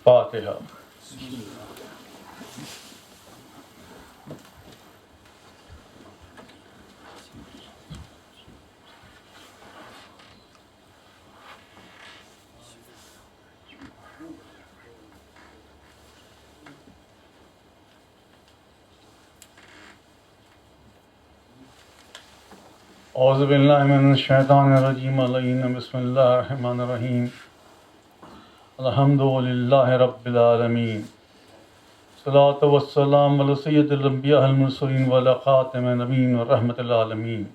Fatiha. أعوذ بالله من الشيطان الرجيم بسم الله الرحمن الرحيم الحمد لله رب العالمين صلاة والسلام على سيد الأنبياء المرسلين وعلى خاتم النبيين ورحمة العالمين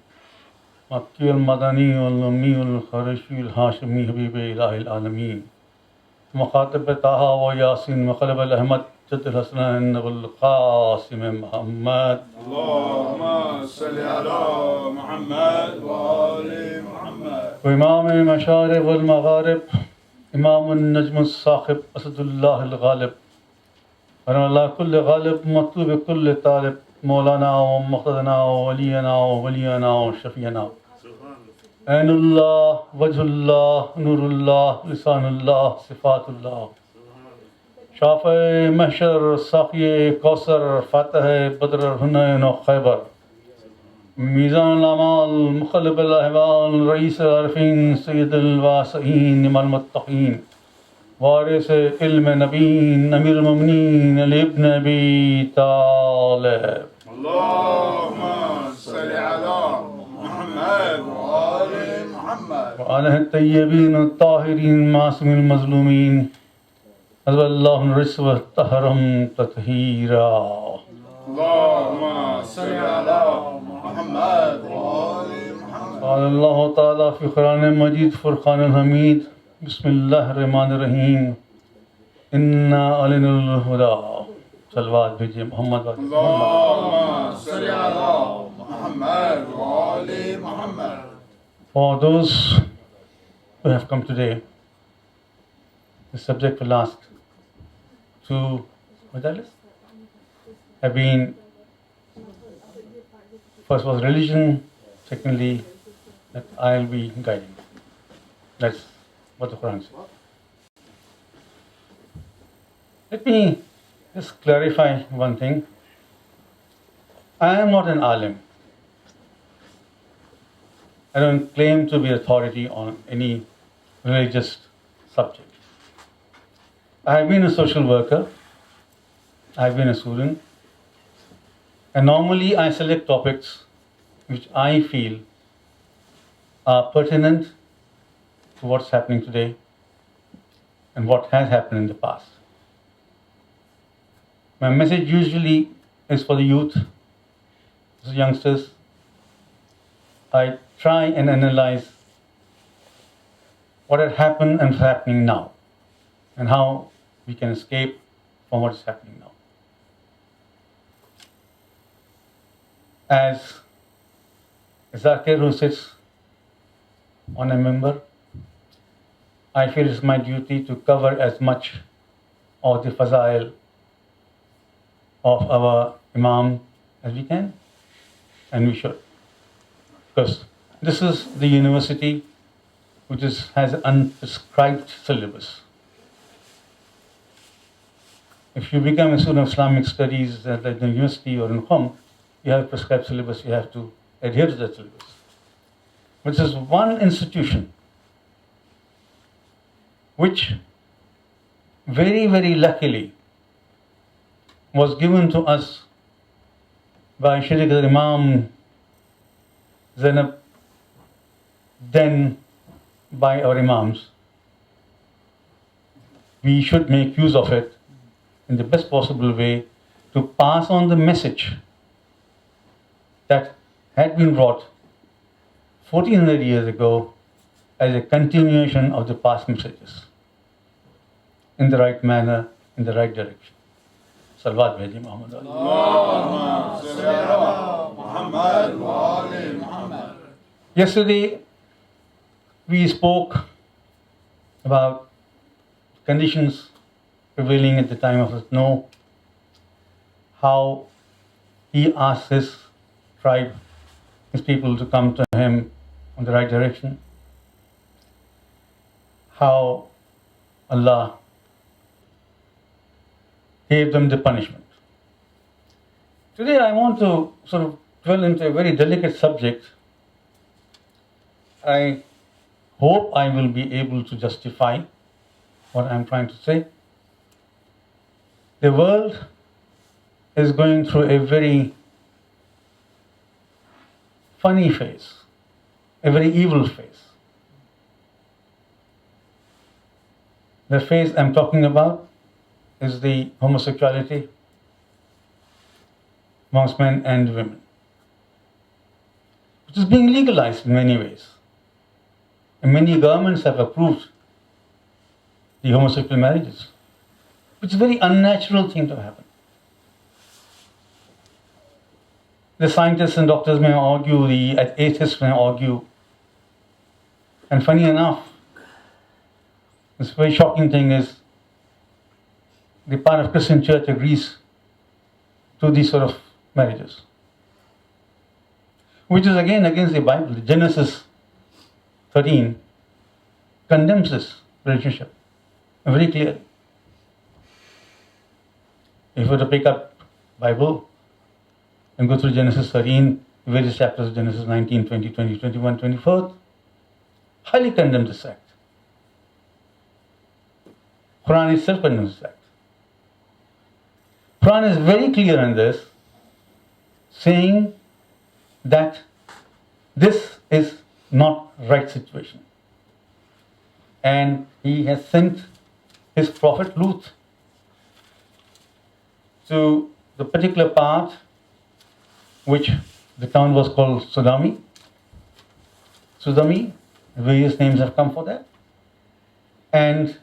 مكي المدني والأمي والقرشي الهاشمي حبيب إله العالمين مخاطب طه وياسين مقلب الأحمد جد الحسنين والقاسم محمد اللهم صل على محمد وآل محمد وإمام المشارق والمغارب إمام النجم الصاخب أسد الله الغالب ونعلى كل غالب مطلوب كل طالب مولانا ومقتدنا وولينا وولينا وشفينا عين الله وجه الله نور الله لسان الله صفات الله شافع محشر ساقي كوثر فاتح بدر حنين وخيبر ميزان الأعمال مخلب الأحوال رئيس العارفين سيد الواسعين إمام المتقين وارث علم نبيين أمير المؤمنين لابن أبي طالب اللهم صل على محمد وآل محمد وعلى الطيبين الطاهرين المعصومين المظلومين أذل الله الرزق والطهرهم تطهيرا اللهم صل على محمد وآل محمد قال الله تعالى في قرآن المجيد فرقان الحميد بسم الله الرحمن الرحيم إنا أعلن الهدى صلوات بھیجئے محمد اللهم صل على محمد وآل محمد. For those who have come today, the subject for last two majalis have been, first was religion, secondly that I'll be guiding. That's what the Quran says. Let me just clarify one thing. I am not an alim. I don't claim to be authority on any religious subject. I have been a social worker. I have been a student. And normally I select topics which I feel are pertinent to what's happening today and what has happened in the past. My message usually is for the youth, the youngsters. I try and analyze what had happened and is happening now, and how we can escape from what is happening now. As Zakir who sits on a member, I feel it's my duty to cover as much of the fazail of our Imam as we can, and we should. Because this is the university which has an unprescribed syllabus. If you become a student of Islamic studies at the university or in home, you have a prescribed syllabus, you have to adhere to that syllabus. But this is one institution which very, very luckily was given to us by Shaykh Imam Zainab, then by our Imams. We should make use of it in the best possible way to pass on the message that had been brought 1400 years ago as a continuation of the past messages in the right manner, in the right direction. Salawat bhejye Muhammad. اللهم صل على محمد وآل محمد. Yesterday, we spoke about conditions prevailing at the time of his no, how he asked his tribe, his people to come to him on the right direction, how Allah gave them the punishment. Today I want to sort of dwell into a very delicate subject. I hope I will be able to justify what I'm trying to say. The world is going through a very funny phase, a very evil phase. The phase I'm talking about is the homosexuality amongst men and women, which is being legalized in many ways. And many governments have approved the homosexual marriages, which is a very unnatural thing to happen. The scientists and doctors may argue, the atheists may argue, and funny enough, this very shocking thing is the part of Christian church agrees to these sort of marriages, which is again against the Bible. Genesis 13 condemns this relationship very clearly. If you were to pick up Bible and go through Genesis 13, various chapters of Genesis 19, 20, 20, 21, 24, highly condemns this act. Quran itself condemns this act. Quran is very clear on this, saying that this is not right situation. And he has sent his prophet Lut to the particular part which the town was called Sodami. Various names have come for that. And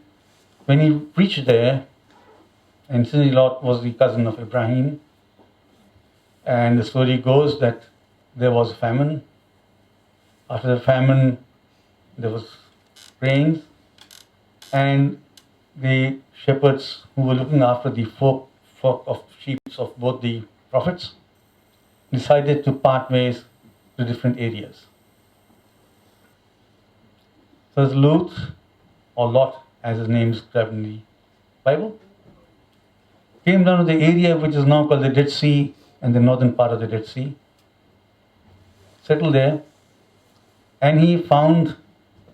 when he reached there, and since Lot was the cousin of Ibrahim, and the story goes that there was a famine. After the famine, there was rains, and the shepherds who were looking after the flock of sheep of both the prophets decided to part ways to different areas. So Lut, or Lot as his name is described in the Bible, came down to the area which is now called the Dead Sea, and the northern part of the Dead Sea, settled there, and he found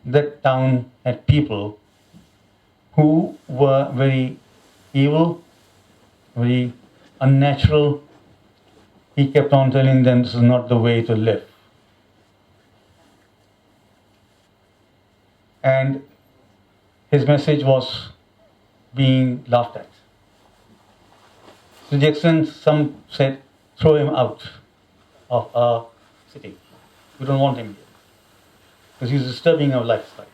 that town had people who were very evil, very unnatural. He kept on telling them this is not the way to live. And his message was being laughed at. To the extent some said, throw him out of our city. We don't want him here, because he's disturbing our lifestyle.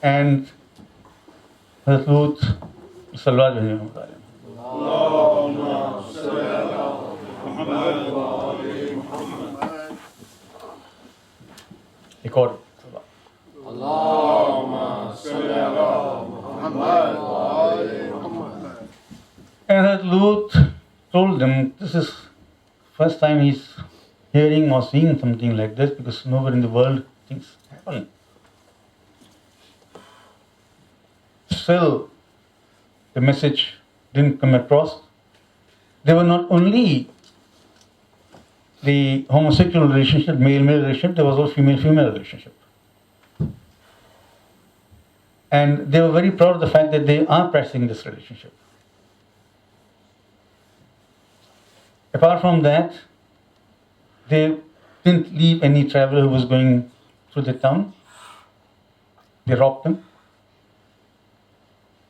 And Hazrat Lut, sallallahu alaihi wasallam, recorded. And Hazrat Lut told them this is first time he's hearing or seeing something like this, because nowhere in the world things happen. Still, the message didn't come across. They were not only the homosexual relationship, male-male relationship, there was also female-female relationship. And they were very proud of the fact that they are practicing this relationship. Apart from that, they didn't leave any traveler who was going through the town. They robbed them,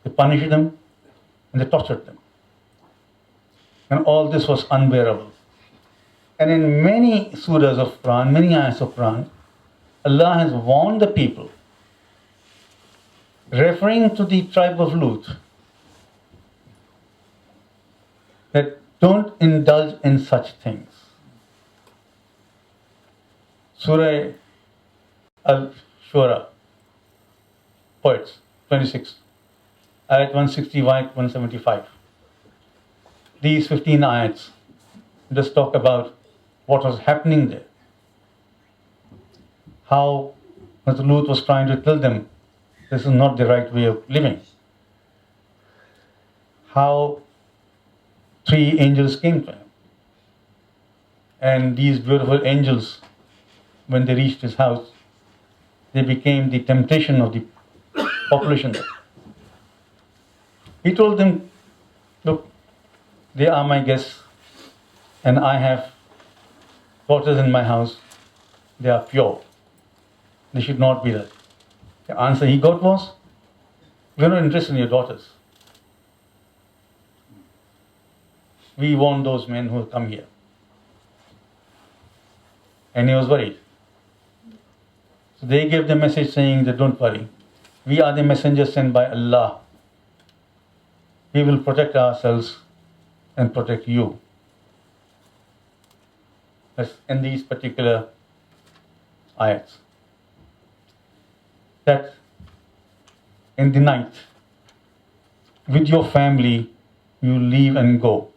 they punished them, and they tortured them. And all this was unbearable. And in many surahs of Quran, many ayahs of Quran, Allah has warned the people, referring to the tribe of Lut, that don't indulge in such things. Surah Al-Shura, Poets, 26, Ayat 160, 175. These 15 ayats just talk about what was happening there. How Hazrat Lut was trying to tell them this is not the right way of living. how 3 angels came to him. And these beautiful angels, when they reached his house, they became the temptation of the population there. He told them, look, they are my guests, and I have daughters in my house. They are pure. They should not be there. The answer he got was, we're not interested in your daughters. We want those men who come here. And he was worried. So they gave the message saying that don't worry. We are the messengers sent by Allah. We will protect ourselves and protect you. That's in these particular ayats. That in the night, with your family, you leave and go.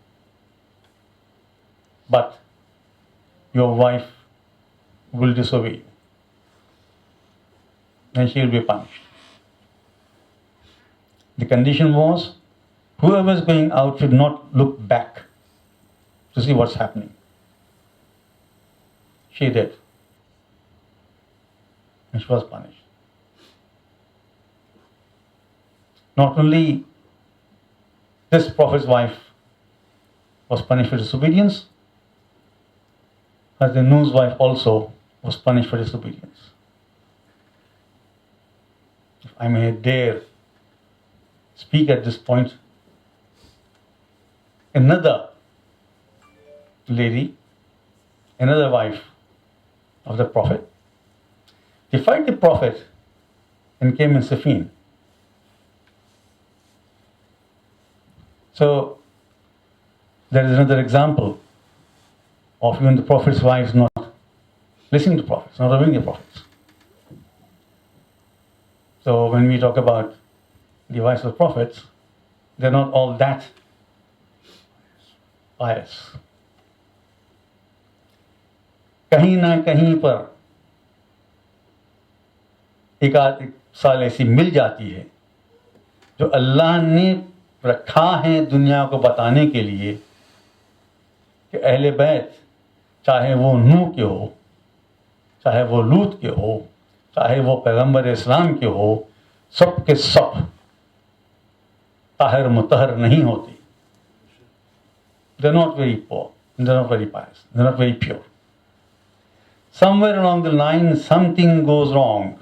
But your wife will disobey you. And she will be punished. The condition was, whoever is going out should not look back to see what's happening. She did. And she was punished. Not only this prophet's wife was punished for disobedience, but the Nuh's wife also was punished for disobedience. If I may dare speak at this point, another lady, another wife of the Prophet, defied the Prophet and came in Safin. So there is another example of even the Prophet's wives not listening to prophets, not obeying the prophets. So when we talk about the wives of prophets, they're not all that pious. कहीं ना कहीं पर एक आध साल ऐसी मिल जाती है जो अल्लाह ने रखा है दुनिया को बताने के लिए कि अहले बैत, चाहे वो नूह के हो, चाहे वो लूत के हो, चाहे वो पैगंबर इस्लाम के हो, सब के सब ताहिर मुतहर नहीं होते. They're not very poor, they're not very pious, they're not very pure. Somewhere along the line, something goes wrong.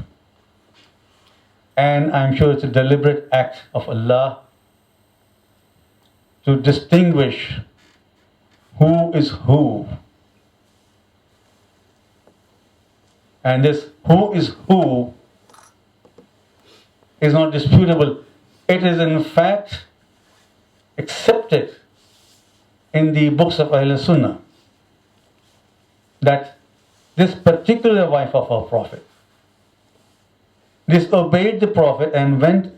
And I'm sure it's a deliberate act of Allah to distinguish who is who. And this who is who is not disputable. It is in fact accepted in the books of Ahl Sunnah that this particular wife of our Prophet disobeyed the Prophet and went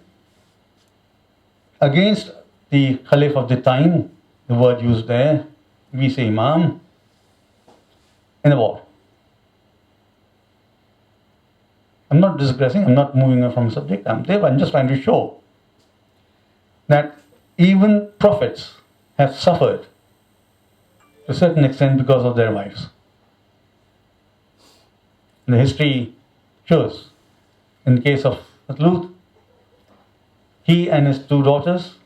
against the Caliph of the time, the word used there, we say Imam, in the war. I'm not digressing, I'm not moving from the subject, I'm just trying to show that even prophets have suffered to a certain extent because of their wives. The history shows, in the case of Lut, he and his 2 daughters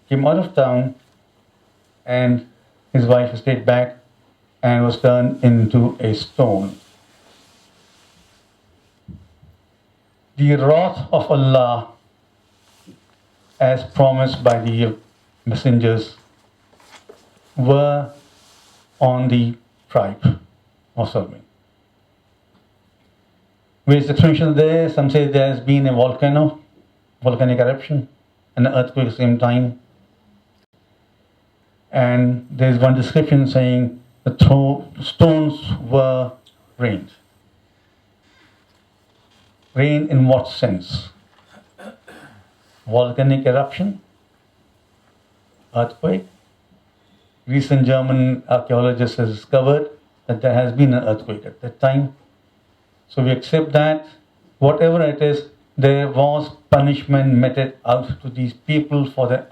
came out of town and his wife stayed back and was turned into a stone. The wrath of Allah, as promised by the messengers, were on the tribe of Salman. Various explanations there. Some say there has been a volcanic eruption, and an earthquake at the same time. And there's one description saying the stones were rained. Rain in what sense? Volcanic eruption? Earthquake? Recent German archaeologists have discovered that there has been an earthquake at that time. So we accept that whatever it is, there was punishment meted out to these people for their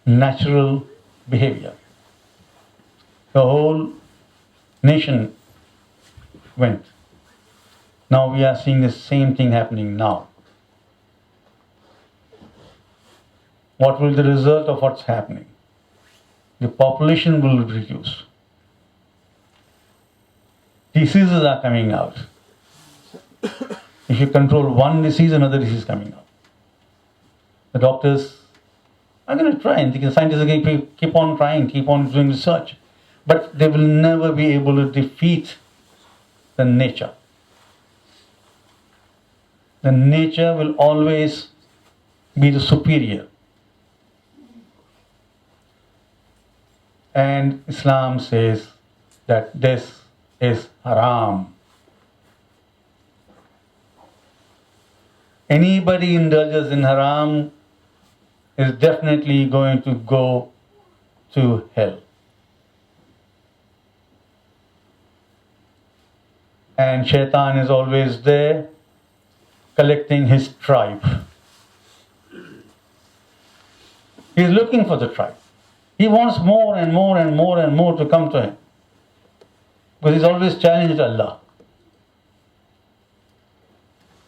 natural behavior. The whole nation went. Now we are seeing the same thing happening now. What will be the result of what's happening? The population will reduce. Diseases are coming out. If you control one disease, another disease is coming out. The doctors are going to try, and the scientists are going to keep on trying, keep on doing research. But they will never be able to defeat the nature. The nature will always be the superior. And Islam says that this is haram. Anybody indulges in haram is definitely going to go to hell. And Shaitan is always there collecting his tribe. He is looking for the tribe. He wants more and more and more and more to come to him. Because he's always challenged Allah.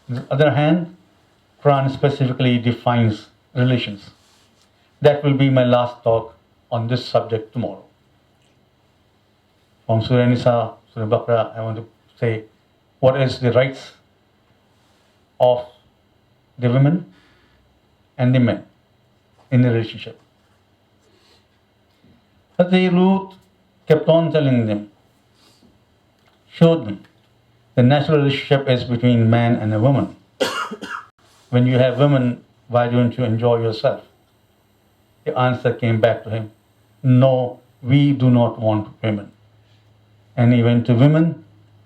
On the other hand, Quran specifically defines relations. That will be my last talk on this subject tomorrow. From Surah Nisa, Surah Baqarah, I want to say what is the rights of the women and the men in the relationship. But the Lut kept on telling them, showed them, the natural relationship is between man and a woman. When you have women, why don't you enjoy yourself? The answer came back to him, no, we do not want women. And he went to women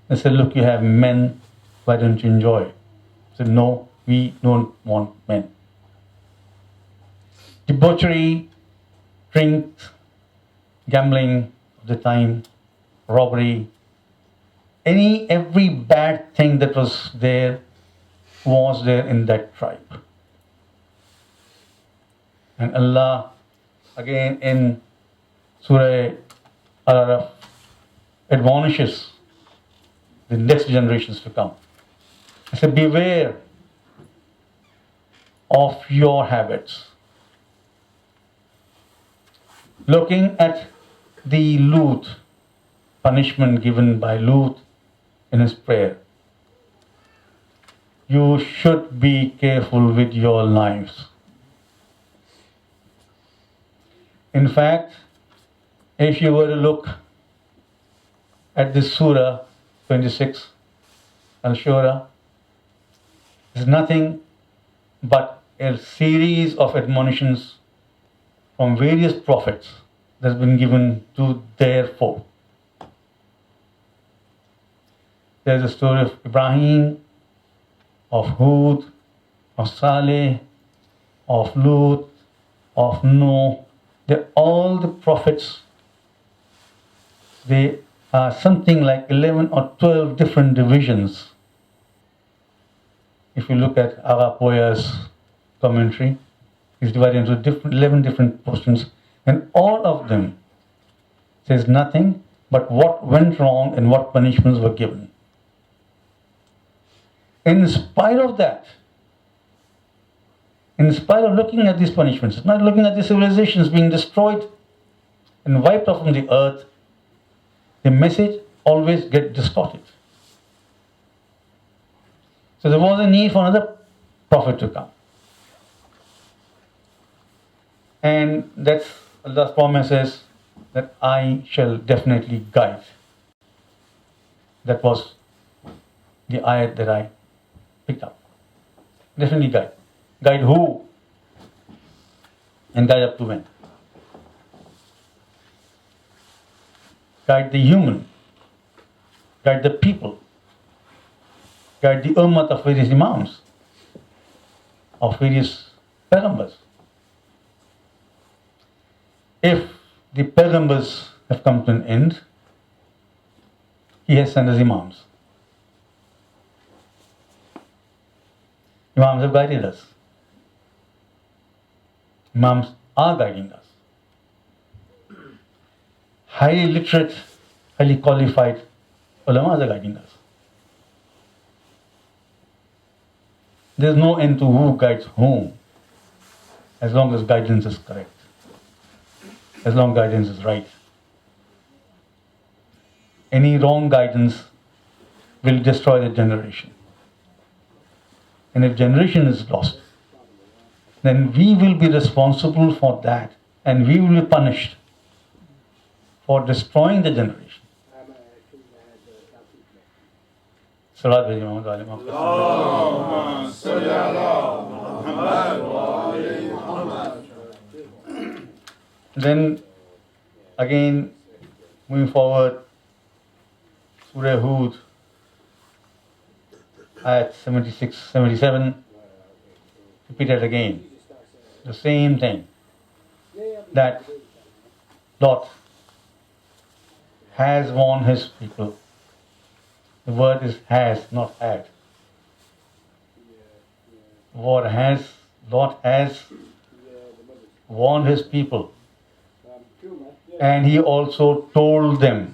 and said, look, you have men, why don't you enjoy? He said, no, we don't want men. Debauchery, drinks, gambling of the time, robbery, every bad thing that was there in that tribe. And Allah, again in Surah Al-Araf, admonishes the next generations to come. He said, beware of your habits. Looking at the Lut, punishment given by Lut in his prayer, you should be careful with your lives. In fact, if you were to look at this Surah 26, Al-Shura, is nothing but a series of admonitions from various prophets that has been given to their folk. There's a story of Ibrahim, of Hud, of Saleh, of Lut, of Noah. They're all the prophets. They are something like 11 or 12 different divisions. If you look at Aga Poya's commentary, it's divided into 11 different portions, and all of them says nothing but what went wrong and what punishments were given. In spite of that, in spite of looking at these punishments, not looking at the civilizations being destroyed and wiped off from the earth, the message always gets distorted. So there was a need for another prophet to come. And that's Allah's promise is that I shall definitely guide. That was the ayat that I picked up. Definitely guide. Guide who? And guide up to when? Guide the human. Guide the people. Guide the ummah of various imams, of various paygambars. If the paygambars have come to an end, he has sent us imams. Imams have guided us. Imams are guiding us. highly literate, highly qualified ulamas are guiding us. There's no end to who guides whom, as long as guidance is correct, as long as guidance is right. Any wrong guidance will destroy the generation. And if generation is lost, then we will be responsible for that, and we will be punished for destroying the generation. Salat bhejna Muhammad wa ali Muhammad. Allahumma salli ala Muhammad wa ali Muhammad. Then again, moving forward, Surah Hud, ayat 76, 77, repeated again. The same thing, that Lot has warned his people. The word is has, not had. Lot has warned his people. And he also told them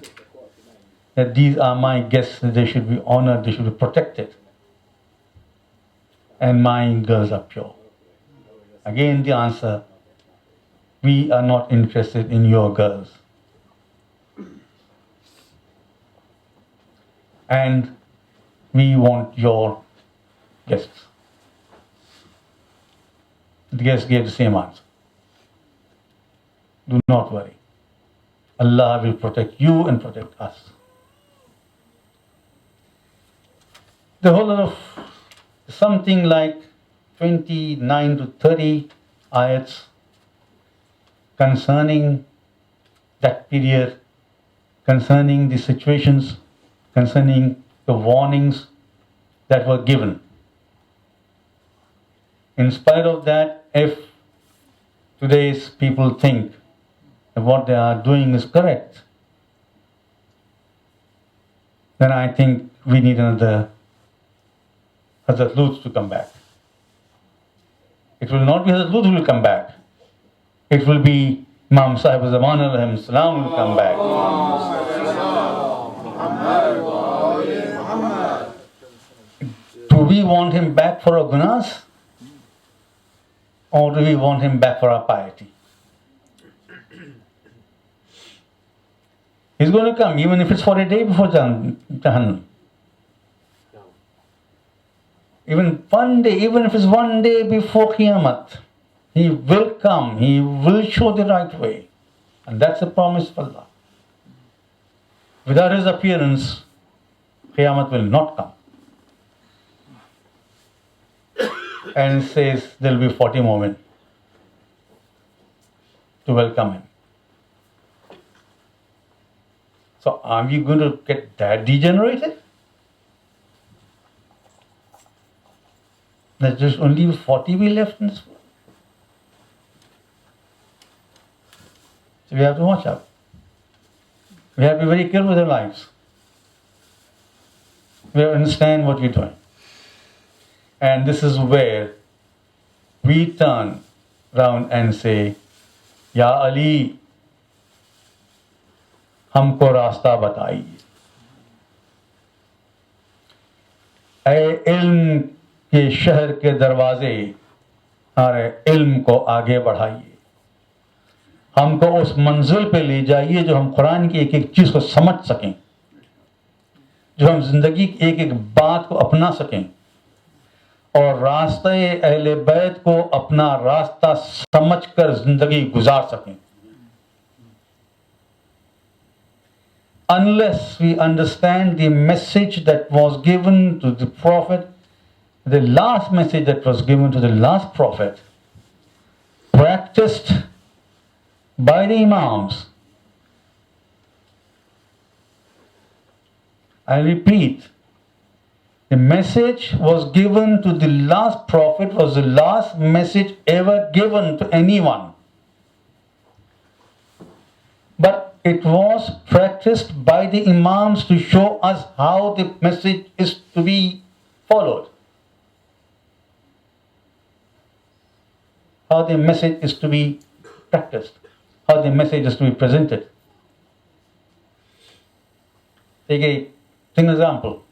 that these are my guests, that they should be honored, they should be protected. And my girls are pure. Again, the answer, we are not interested in your girls. And we want your guests. The guests gave the same answer. Do not worry. Allah will protect you and protect us. The whole lot of something like 29 to 30 ayats concerning that period, concerning the situations, concerning the warnings that were given. In spite of that, if today's people think that what they are doing is correct, then I think we need another Hazrat Lut to come back. It will not be Hazrat Lut who will come back. It will be Imam Sahib Zaman alayhi salam will come back. Do we want him back for our gunas? Or do we want him back for our piety? He's going to come, even if it's for a day before Jahannam. Even one day, even if it's one day before Qiyamah, he will come, he will show the right way. And that's a promise of Allah. Without his appearance, Qiyamah will not come. And it says there will be 40 more men to welcome him. So are we going to get that degenerated? There's just only 40 we left in this world. So we have to watch out. We have to be very careful with our lives. We have to understand what we're doing. And this is where we turn round and say, Ya Ali, हमको रास्ता बताइए. ऐ इल्म के शहर के दरवाजे, हमारे इल्म को आगे बढ़ाइए. हमको उस मंजिल पे ले जाइए जो हम कुरान की एक एक चीज को समझ सकें, जो हम जिंदगी की एक एक बात को अपना सकें और रास्ते अहले बैत को अपना रास्ता समझकर जिंदगी गुजार सकें. Unless we understand the message that was given to the Prophet, the last message that was given to the last Prophet, practiced by the Imams. I repeat, the message was given to the last Prophet, was the last message ever given to anyone. But it was practiced by the Imams to show us how the message is to be followed. How the message is to be practiced. How the message is to be presented. Take an example.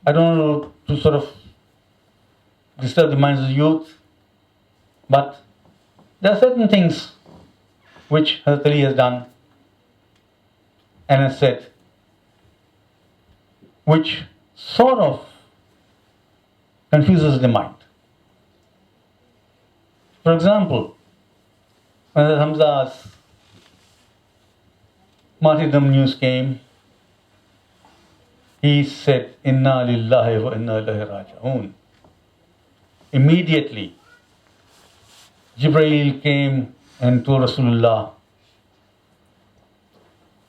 I don't know to sort of disturb the minds of the youth, but there are certain things which Hazrat Ali has done and has said, which sort of confuses the mind. For example, when the Hamza's martyrdom news came, he said, "Inna lillahi wa inna ilaihi raji'un." Immediately, Jibreel came and told Rasulullah,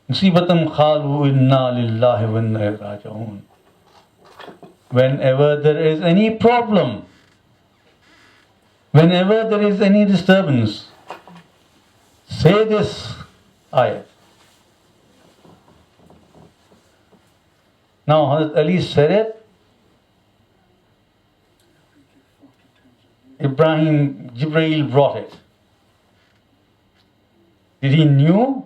"Musibatam khalu inna lillahi wa inna ilaihi raji'un." Whenever there is any problem, whenever there is any disturbance, say this ayat. Now, Hazrat Ali said it. Jibreel brought it. Did he knew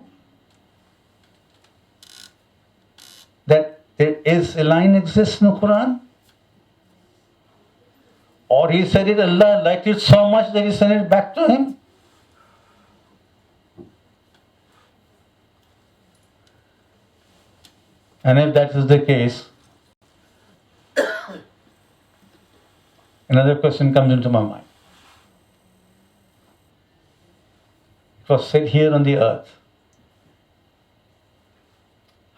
that there is a line exists in the Quran? Or he said it, Allah liked it so much that he sent it back to him? And if that is the case, another question comes into my mind. It was said here on the earth.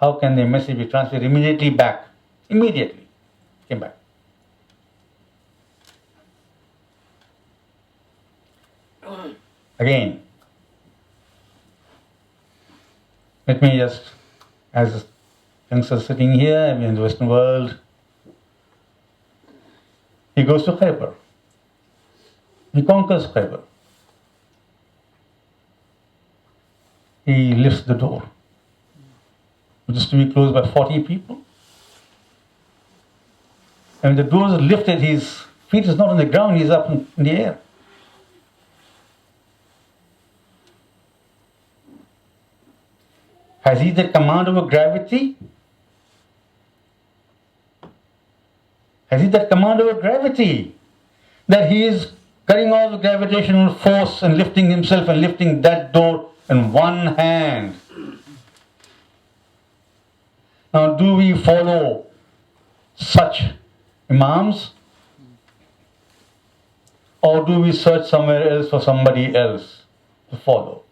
How can the message be transferred immediately back? Immediately came back. Again, let me just, as youngsters sitting here in the Western world, he goes to Khyber. He conquers Khyber. He lifts the door, which is to be closed by 40 people. And when the door is lifted, his feet is not on the ground, he is up in the air. Has he the command over gravity? Has he that command over gravity? That he is cutting off the gravitational force and lifting himself and lifting that door in one hand. Now, do we follow such imams? Or do we search somewhere else for somebody else to follow?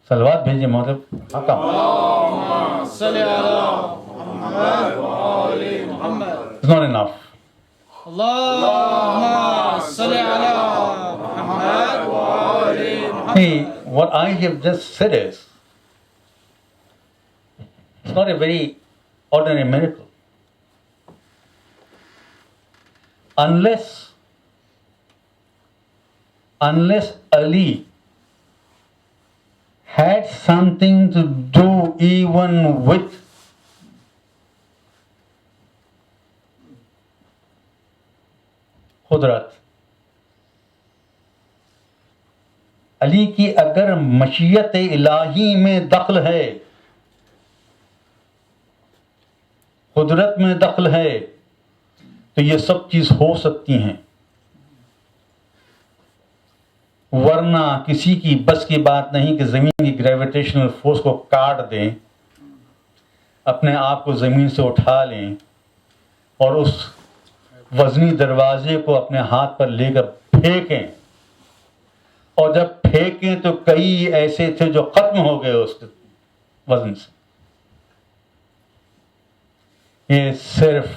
Salawat bhejiye Maulana. It's not enough. Hey, what I have just said is, it's not a very ordinary miracle. Unless Ali had something to do even with कुदरत, अली की अगर मशीयत इलाही में दखल है, कुदरत में दखल है, तो ये सब चीज हो सकती हैं। वरना किसी की बस की बात नहीं कि जमीन की ग्रेविटेशनल फोर्स को काट दें, अपने आप को जमीन से उठा लें और उस वजनी दरवाजे को अपने हाथ पर लेकर फेंकें, और जब फेंकें तो कई ऐसे थे जो खत्म हो गए उस वजन से। ये सिर्फ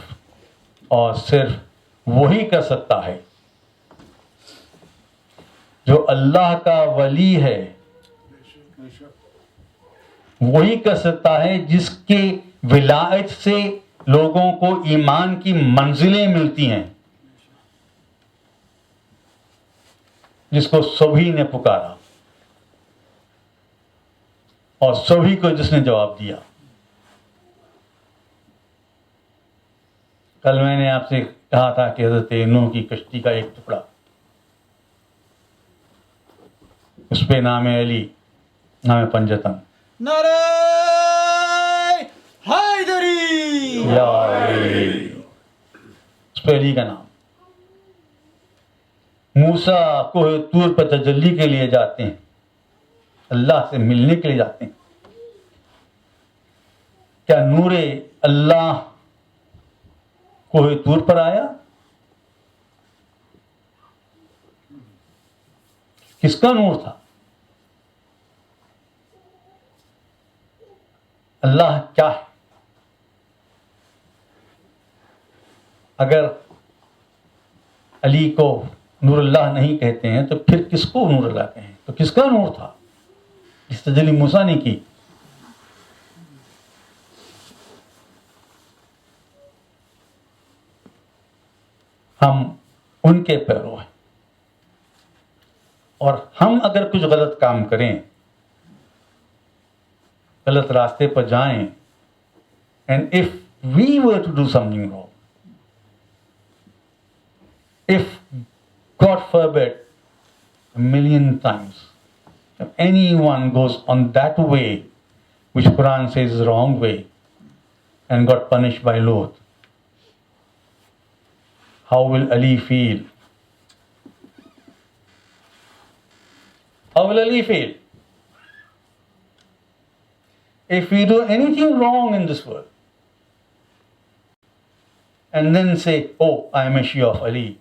और सिर्फ वही कर सकता है जो अल्लाह का वली है, वही कर सकता है जिसके विलायत से लोगों को ईमान की मंजिलें मिलती हैं, जिसको सभी ने पुकारा और सभी को जिसने जवाब दिया। कल मैंने आपसे कहा था कि हज़रत नूह की कश्ती का एक टुकड़ा, उस पे नाम है अली, नाम पंजतन नारे हैदरी। या अली। उस पे अली का नाम। मूसा कोह तूर पर तजल्ली के लिए जाते हैं, अल्लाह से मिलने के लिए जाते हैं। क्या नूरे अल्लाह कोह तूर पर आया? किसका नूर था? अल्लाह क्या है? अगर अली को नूर अल्लाह नहीं कहते हैं तो फिर किसको नूर अल्लाह कहें? तो किसका नूर था जिस तजल्ली मूसा ने की? हम उनके पैरों हैं, और हम अगर कुछ गलत काम करें, गलत रास्ते पर जाएं, and if we were to do something wrong, if God forbid a million times if anyone goes on that way which Quran says is wrong way and got punished by Lot, how will Ali feel? How will Ali feel if we do anything wrong in this world and then say, oh, I am a Shia of Ali?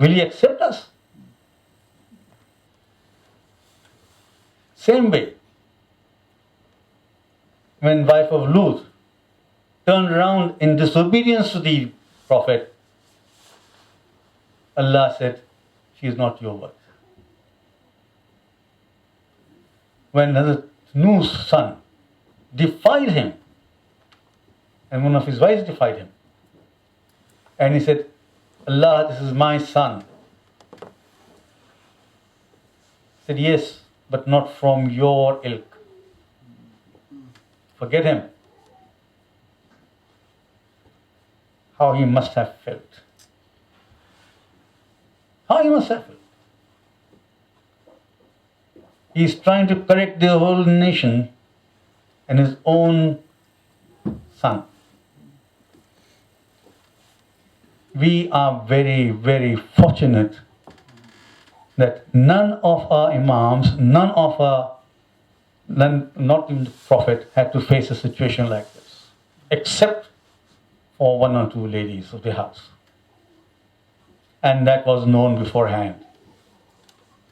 Will he accept us? Same way, when wife of Lut turned around in disobedience to the Prophet, Allah said, she is not your wife. When Nuh's son defied him, and one of his wives defied him, and he said, Allah, this is my son. He said, yes, but not from your ilk. Forget him. How he must have felt. How he must have felt. He is trying to correct the whole nation and his own son. We are very, very fortunate that none of our imams, not even the Prophet, had to face a situation like this, except for one or two ladies of the house. And that was known beforehand,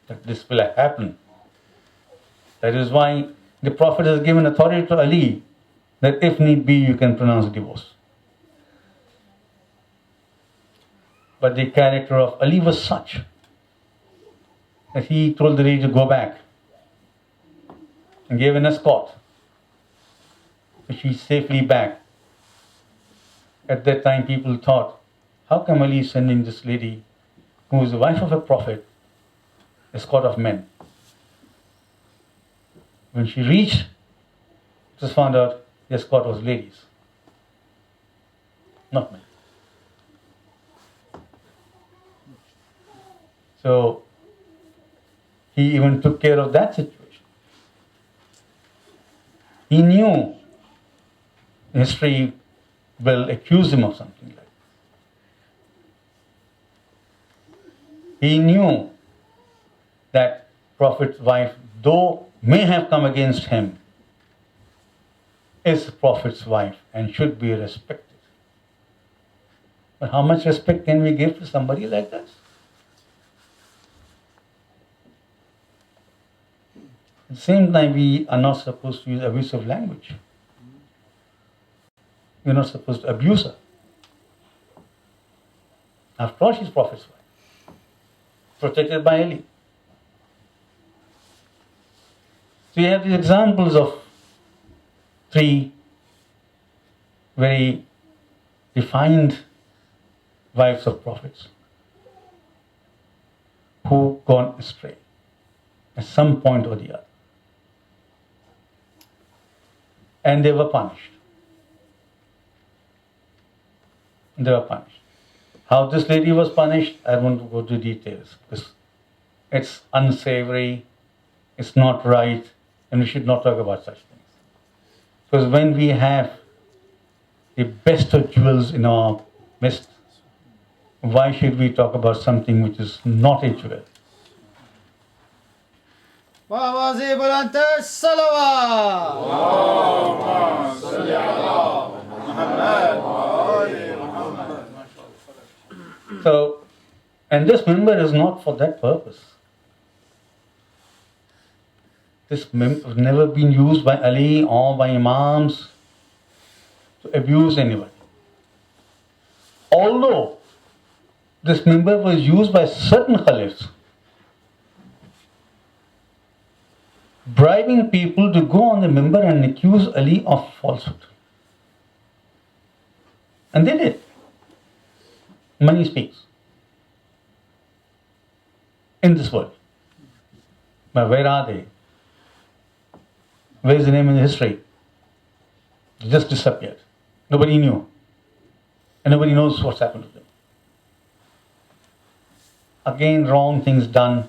that this will happen. That is why the Prophet has given authority to Ali, that if need be, you can pronounce divorce. But the character of Ali was such that he told the lady to go back and gave an escort. So she's safely back. At that time, people thought, how come Ali is sending this lady, who is the wife of a prophet, escort of men? When she reached, it was found out the escort was ladies, not men. So he even took care of that situation. He knew history will accuse him of something like that. He knew that Prophet's wife, though may have come against him, is Prophet's wife and should be respected. But how much respect can we give to somebody like this? At the same time, we are not supposed to use abusive language. We're not supposed to abuse her. After all, she's Prophet's wife, protected by Ali. So we have these examples of three very defined wives of prophets who gone astray at some point or the other. And they were punished. They were punished. How this lady was punished, I won't go to details because it's unsavory, it's not right, and we should not talk about such things. Because when we have the best of jewels in our midst, why should we talk about something which is not a jewel? Bawazi bulante salawat. So, and this member is not for that purpose. This member has never been used by Ali or by Imams to abuse anybody. Although this member was used by certain Khalifs, bribing people to go on the member and accuse Ali of falsehood. And they did. Money speaks. In this world. But where are they? Where is the name in the history? They just disappeared. Nobody knew. And nobody knows what's happened to them. Again, wrong things done,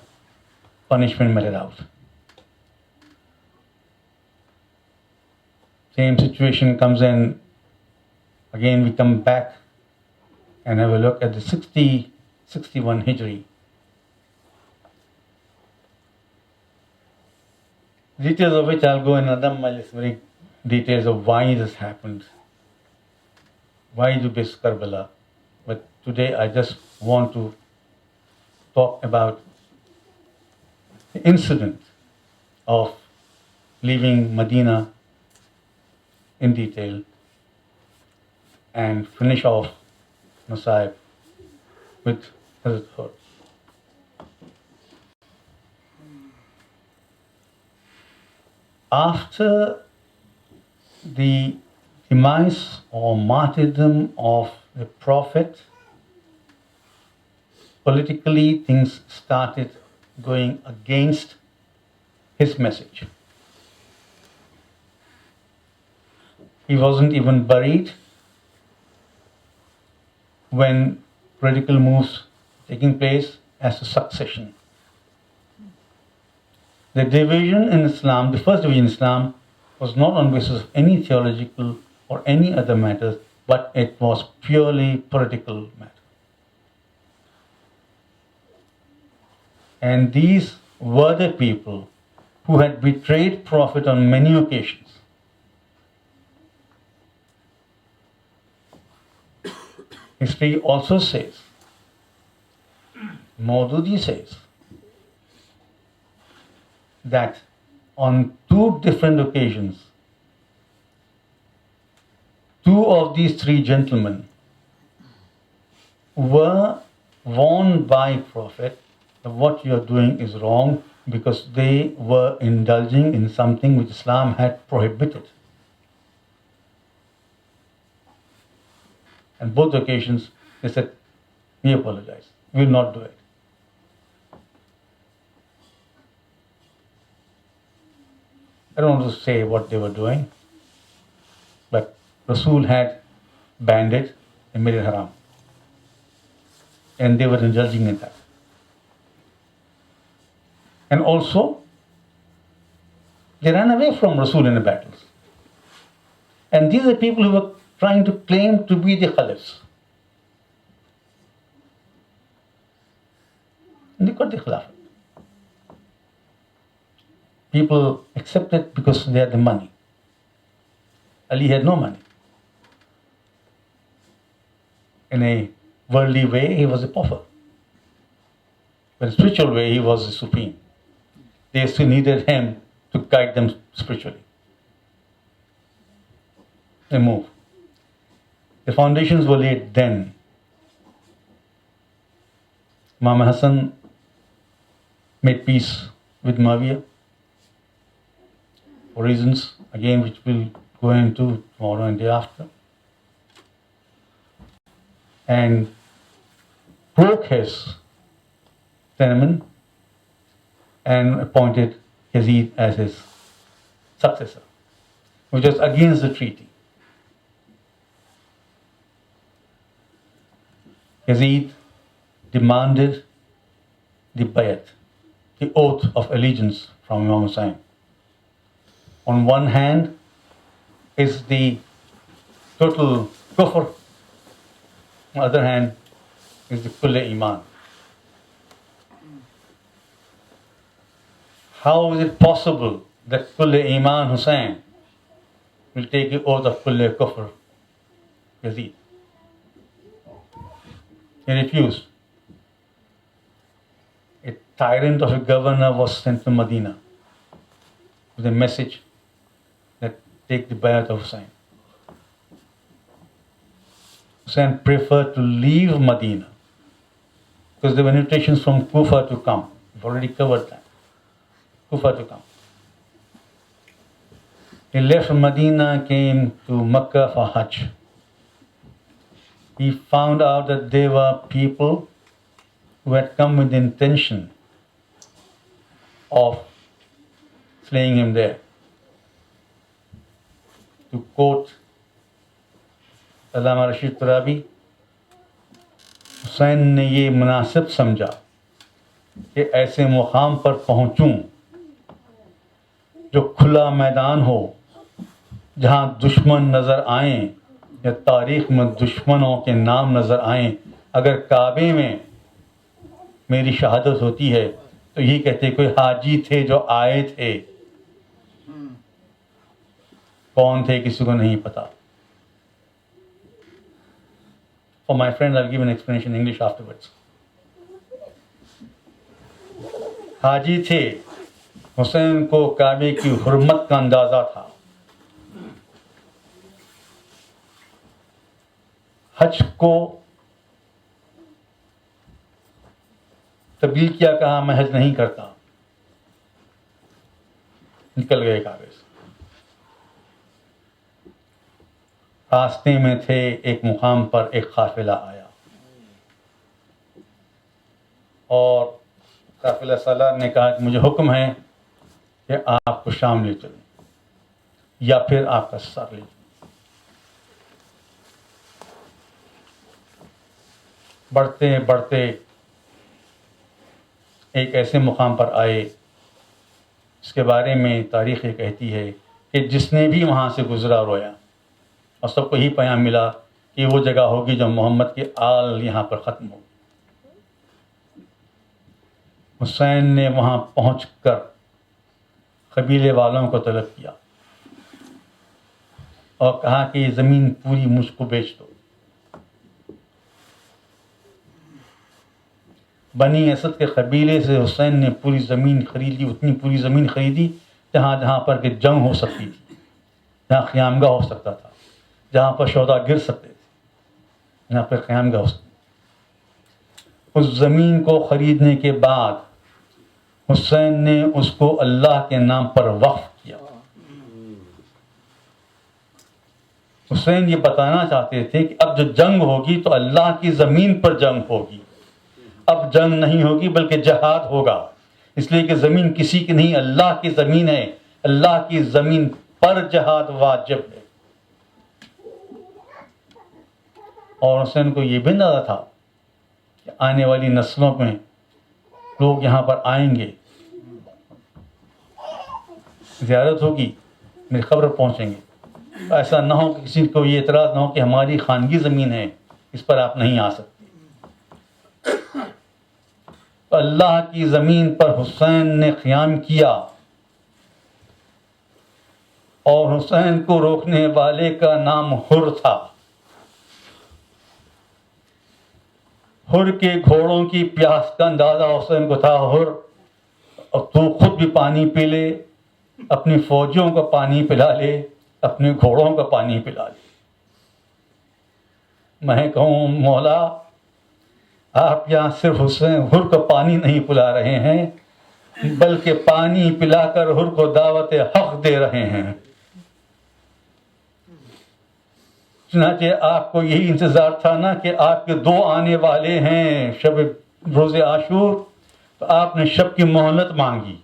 punishment meted out. Same situation comes in. Again, we come back and have a look at the 61 Hijri. Details of which I'll go in another majlis, very details of why this happened. Why do this Karbala? But today I just want to talk about the incident of leaving Medina in detail and finish off Masayib with Hazrat Hud. After the demise or martyrdom of the Prophet, politically things started going against his message. He wasn't even buried when political moves taking place as to succession. The division in Islam, the first division in Islam, was not on basis of any theological or any other matters, but it was purely political matter. And these were the people who had betrayed Prophet on many occasions. History also says, Maududi says, that on two different occasions, two of these three gentlemen were warned by Prophet that what you are doing is wrong, because they were indulging in something which Islam had prohibited. And both occasions they said, we apologize, we will not do it. I don't want to say what they were doing, but Rasul had banned it and made it haram. And they were indulging in that. And also, they ran away from Rasul in the battles. And these are people who were trying to claim to be the Khalifs. And they got the Khilafat. People accepted because they had the money. Ali had no money. In a worldly way, he was a pauper. But in a spiritual way, he was the supreme. They still needed him to guide them spiritually. They moved. The foundations were laid then. Imam Hassan made peace with Muawiyah for reasons, again, which we'll go into tomorrow and day after. And broke his tenement and appointed Yazid as his successor, which was against the treaty. Yazid demanded the bayat, the oath of allegiance from Imam Hussain. On one hand is the total kufr, on the other hand is the kull iman. How is it possible that kull iman Hussain will take the oath of kull kufr Yazid? He refused. A tyrant of a governor was sent to Medina with a message that take the bayat of Hussain. Hussain preferred to leave Medina because there were invitations from Kufa to come. We've already covered that. Kufa to come. He left Medina, came to Mecca for Hajj. He found out that there were people who had come with the intention of slaying him there. To quote علامہ رشید ترابی, حسین نے یہ مناسب سمجھا کہ ایسے مقام پر پہنچوں جو کھلا میدان ہو, جہاں دشمن نظر آئیں یا تاریخ میں دشمنوں کے نام نظر آئیں. اگر کعبے میں میری شہادت ہوتی ہے تو یہ کہتے کوئی حاجی تھے جو آئے تھے. کون تھے کسی کو نہیں پتا. For my friends, I'll give an explanation in English afterwards. حاجی تھے. حسین کو کعبے کی حرمت کا اندازہ تھا. حج کو تبدیل کیا, کہا میں حج نہیں کرتا. نکل گئے کعبے سے. راستے میں تھے, ایک مقام پر ایک قافلہ آیا اور قافلہ سالار نے کہا کہ مجھے حکم ہے کہ آپ کو شام لے چلیں یا پھر آپ کا سر لے چلیں. بڑھتے بڑھتے ایک ایسے مقام پر آئے اس کے بارے میں تاریخ یہ کہتی ہے کہ جس نے بھی وہاں سے گزرا رویا, اور سب کو ہی پیام ملا کہ وہ جگہ ہوگی جو محمد کی آل یہاں پر ختم ہوگی. حسین نے وہاں پہنچ کر قبیلے والوں کو طلب کیا اور کہا کہ یہ زمین پوری مجھ کو بیچ دو. بنی اسد کے قبیلے سے حسین نے پوری زمین خریدی, اتنی پوری زمین خریدی جہاں جہاں پر کہ جنگ ہو سکتی تھی, جہاں قیامگاہ ہو سکتا تھا, جہاں پر شہداء گر سکتے تھے, جہاں پر قیامگاہ ہو سکتی. اس زمین کو خریدنے کے بعد حسین نے اس کو اللہ کے نام پر وقف کیا. حسین یہ بتانا چاہتے تھے کہ اب جو جنگ ہوگی تو اللہ کی زمین پر جنگ ہوگی. اب جنگ نہیں ہوگی بلکہ جہاد ہوگا, اس لیے کہ زمین کسی کی نہیں, اللہ کی زمین ہے. اللہ کی زمین پر جہاد واجب ہے. اور حسین کو یہ بھی اندازہ تھا کہ آنے والی نسلوں میں لوگ یہاں پر آئیں گے, زیارت ہوگی, میری قبر پہنچیں گے. ایسا نہ ہو کہ کسی کو یہ اعتراض نہ ہو کہ ہماری خانگی زمین ہے, اس پر آپ نہیں آ سکتے. اللہ کی زمین پر حسین نے قیام کیا اور حسین کو روکنے والے کا نام حر تھا. حر کے گھوڑوں کی پیاس کا اندازہ حسین کو تھا. حر, اور تو خود بھی پانی پی لے, اپنی فوجیوں کو پانی پلا لے, اپنے گھوڑوں کو پانی پلا لے. میں کہوں مولا آپ یہاں صرف حسین حر کو پانی نہیں پلا رہے ہیں بلکہ پانی پلا کر حر کو دعوت حق دے رہے ہیں. چنانچہ آپ کو یہی انتظار تھا نا کہ آپ کے 2 آنے والے ہیں شب روز عاشور, تو آپ نے شب کی مہلت مانگی.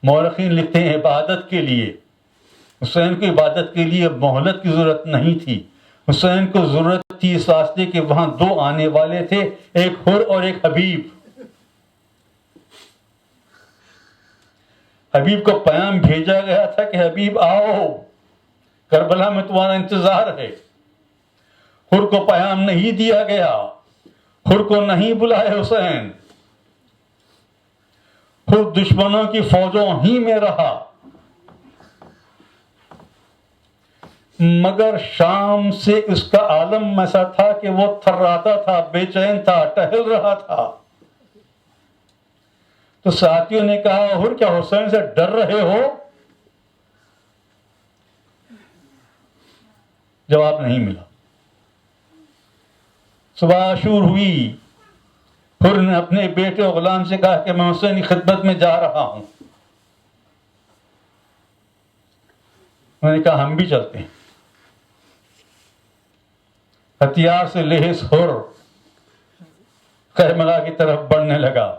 مورخین لکھتے ہیں عبادت کے لیے. حسین کو عبادت کے لیے مہلت کی ضرورت نہیں تھی. حسین کو ضرورت تھی اس واسطے کہ وہاں 2 آنے والے تھے, ایک حر اور ایک حبیب. حبیب کو پیام بھیجا گیا تھا کہ حبیب آؤ، کربلا میں تمہارا انتظار ہے۔ حر کو پیام نہیں دیا گیا، حر کو نہیں بلائے حسین، حر دشمنوں کی فوجوں ہی میں رہا، مگر شام سے اس کا عالم ایسا تھا کہ وہ تھراتا تھا، بے چین تھا، ٹہل رہا تھا۔ تو ساتھیوں نے کہا حر کیا حسین سے ڈر رہے ہو؟ جواب نہیں ملا۔ صبح عاشور ہوئی، حر نے اپنے بیٹے اور غلام سے کہا کہ میں حسین کی خدمت میں جا رہا ہوں۔ میں نے کہا ہم بھی چلتے ہیں۔ ہتھیار سے لیس حر کربلا کی طرف بڑھنے لگا۔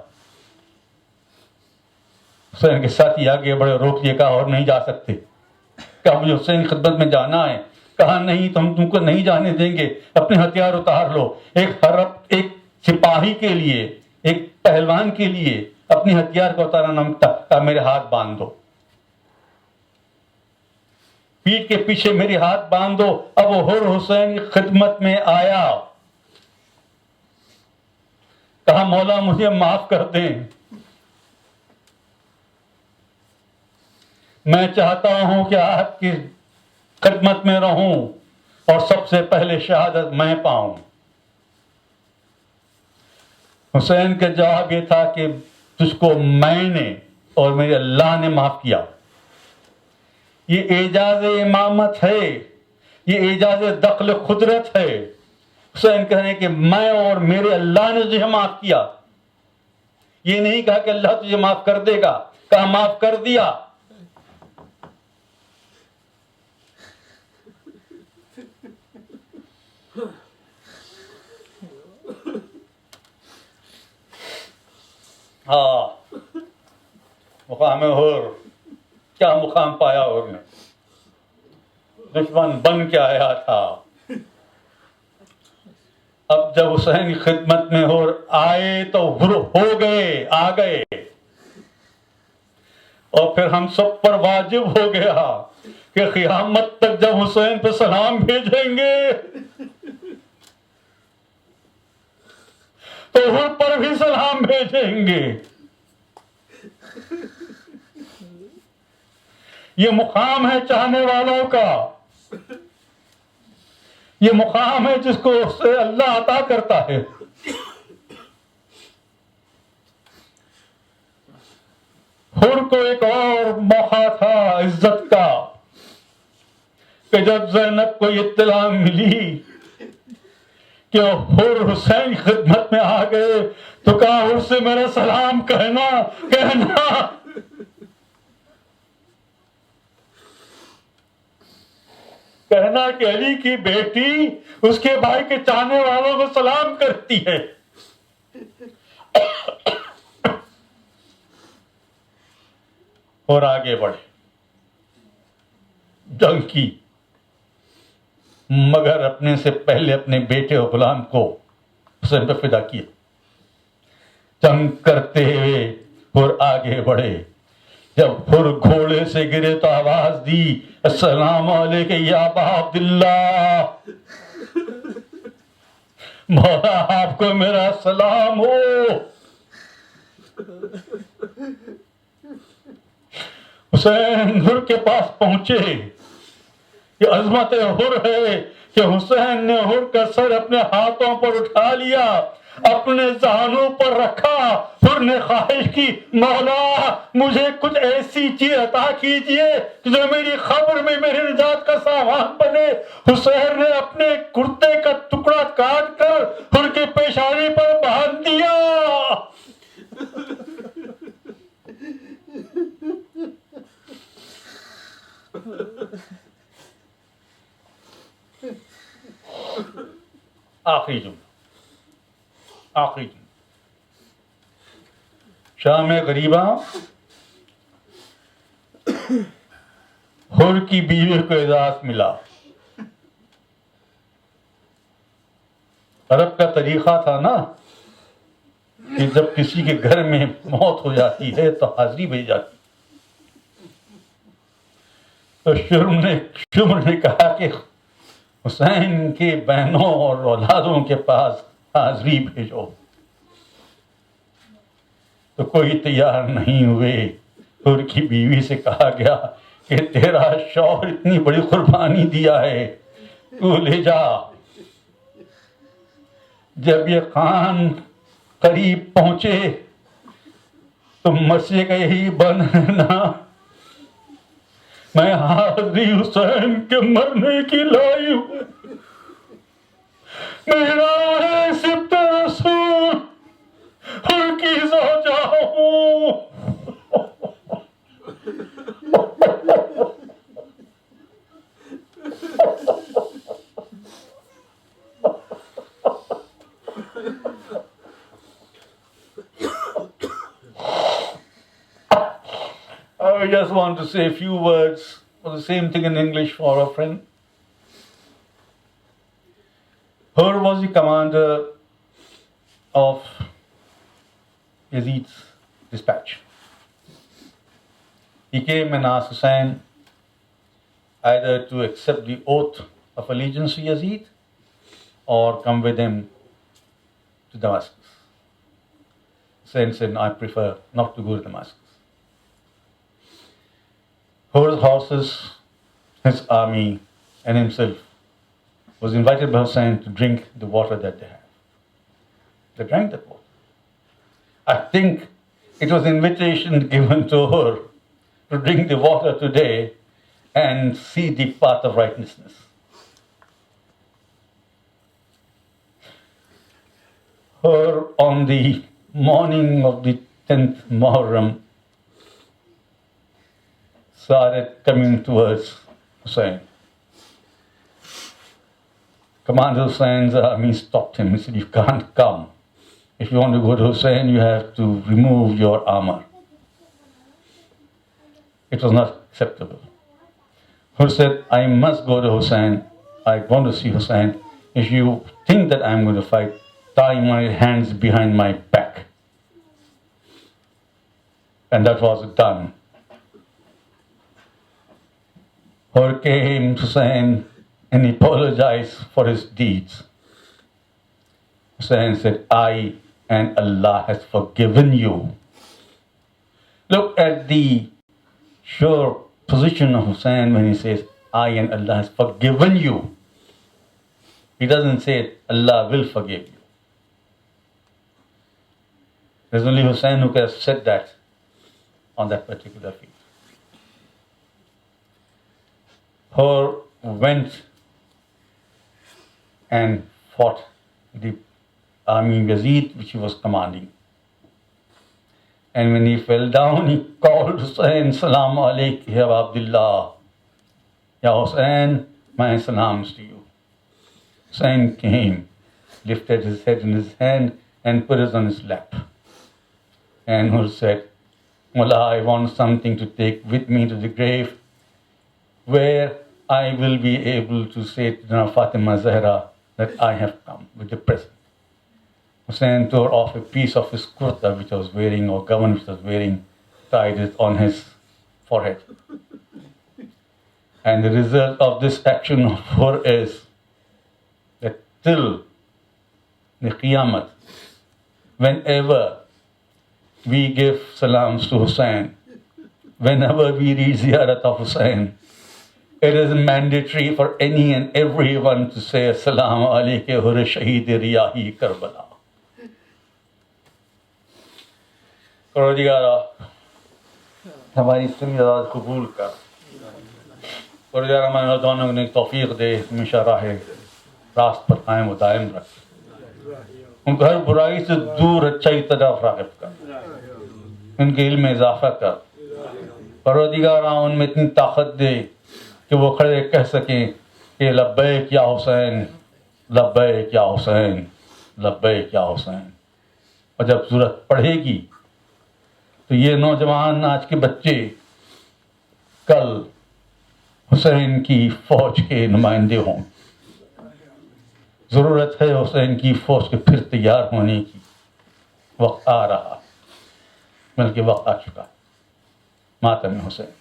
حسین کے ساتھی آگے بڑے، روک دیے، کہا اور نہیں جا سکتے، کہا مجھے حسین کی خدمت میں جانا ہے۔ کہا نہیں، تم کو نہیں جانے دیں گے، اپنے ہتھیار اتار لو۔ ایک سپاہی کے لیے، ایک پہلوان کے لیے اپنی ہتھیار کو اتارنا نمتا، کہا میرے ہاتھ باندھ دو، پیٹھ کے پیچھے میری ہاتھ باندھ دو۔ اب وہ حر حسین کی خدمت میں آیا، کہا مولا مجھے معاف کر دیں، میں چاہتا ہوں کہ آپ کی خدمت میں رہوں اور سب سے پہلے شہادت میں پاؤں۔ حسین کا جواب یہ تھا کہ تجھ کو میں نے اور میرے اللہ نے معاف کیا۔ یہ اعجاز امامت ہے، یہ اعجاز دخل قدرت ہے۔ حسین کہہ رہے ہیں کہ میں اور میرے اللہ نے تجھے معاف کیا۔ یہ نہیں کہا کہ اللہ تجھے معاف کر دے گا، کہا معاف کر دیا۔ ہاں، مقام حر، کیا مقام پایا حر نے، دشمن بن کے آیا تھا۔ اب جب حسین کی خدمت میں حر آئے تو حر ہو گئے، آ گئے، اور پھر ہم سب پر واجب ہو گیا کہ قیامت تک جب حسین پہ سلام بھیجیں گے تو حر پر بھی سلام بھیجیں گے۔ یہ مقام ہے چاہنے والوں کا، یہ مقام ہے جس کو اس سے اللہ عطا کرتا ہے۔ حر کو ایک اور موقع تھا عزت کا کہ جب زینب کو یہ اطلاع ملی کہ حر حسین کی خدمت میں آ گئے تو کہا حر سے میرا سلام کہنا کہ علی کی بیٹی اس کے بھائی کے چاہنے والوں کو سلام کرتی ہے۔ اور آگے بڑھے، جنگ کی، مگر اپنے سے پہلے اپنے بیٹے اور غلام کو حسین پہ فدا کیا۔ جنگ کرتے ہوئے اور آگے بڑھے، جب حر گھوڑے سے گرے تو آواز دی السلام علیکم یا ابا عبداللہ، مولا آپ کو میرا سلام ہو۔ حسین حر کے پاس پہنچے، یہ عظمت حر ہے کہ حسین نے حر کا سر اپنے ہاتھوں پر اٹھا لیا، اپنے زانوں پر رکھا۔ حر نے خواہش کی مولا مجھے کچھ ایسی چیز عطا کیجئے جو میری قبر میں میری نجات کا سامان بنے۔ حسین نے اپنے کرتے کا ٹکڑا کاٹ کر حر کے پیشانی پر باندھ دیا۔ آخری جملہ، آخری جملہ، شام غریبہ حر کی بیوی کو اعزاز ملا۔ عرب کا طریقہ تھا نا کہ جب کسی کے گھر میں موت ہو جاتی ہے تو حاضری بھیج جاتی، तो शुम्र ने कहा कि हुसैन के बहनों और औलादों के पास हाजिरी भेजो। तो कोई तैयार नहीं हुए। उनकी बीवी से कहा गया कि तेरा शौहर इतनी बड़ी कुर्बानी दिया है, तू ले जा। जब ये खान करीब पहुंचे तो मसीह का यही बन ना, मैं हाजिरी हुसैन के मरने की लाई हूं। मेरा है सिफ्त रसूल उनकी ज़ौजा हूं। I just want to say a few words for the same thing in English for our friend. Hur was the commander of Yazid's dispatch. He came and asked Hussein either to accept the oath of allegiance to Yazid or come with him to Damascus. Hussein said, I prefer not to go to Damascus. Hur's horses, his army, and himself was invited by Hussein to drink the water that they have. They drank that water. I think it was an invitation given to Hur to drink the water today and see the path of righteousness. Hur, on the morning of the 10th Muharram, started coming towards Hussein. Commander Hussein's army stopped him. He said, you can't come. If you want to go to Hussein, you have to remove your armor. It was not acceptable. Hur said, I must go to Hussein. I want to see Hussein. If you think that I'm going to fight, tie my hands behind my back. And that was done. Hur came to Hussein and he apologized for his deeds. Hussein said, I and Allah has forgiven you. Look at the sure position of Hussein when he says, I and Allah has forgiven you. He doesn't say, Allah will forgive you. There's only Hussein who could have said that on that particular field. Hur went and fought the army of Yazid which he was commanding. And when he fell down, he called Hussein, Salaam alayk ya Abdullah. Ya Hussein, my salams to you. Hussein came, lifted his head in his hand and put it on his lap. And Hur said, Mullah, I want something to take with me to the grave where I will be able to say to Fatima Zahra that I have come with the present. Hussein tore off a piece of his kurta which I was wearing, or gown which I was wearing, tied it on his forehead. And the result of this action of Hur is that till the Qiyamah, whenever we give salams to Hussein, whenever we read ziyarat of Hussein, it is mandatory for any and everyone to say Assalamu alayka Hur Shaheed Riyahi Karbala. परवरदिगारा हमारी सुन्नत कबूल कर। परवरदिगारा हमारे दोनों ने तौफीक दे, हमेशा रास्त पर कायम व दायम रख, उनको हर बुराई से दूर अच्छाई तरफ राग़िब कर, उनके इल्म में इजाफा कर। परवरदिगारा उनमें इतनी ताकत दे कि वो खड़े कह सकें कि लब्बैक या हुसैन, लब्बैक या हुसैन, लब्बैक या हुसैन। और जब ज़रूरत पड़ेगी तो ये नौजवान, आज के बच्चे, कल हुसैन की फौज के नुमाइंदे हों। ज़रूरत है हुसैन की फौज के फिर तैयार होने की। वक्त आ रहा, बल्कि वक्त आ चुका। मातम हुसैन।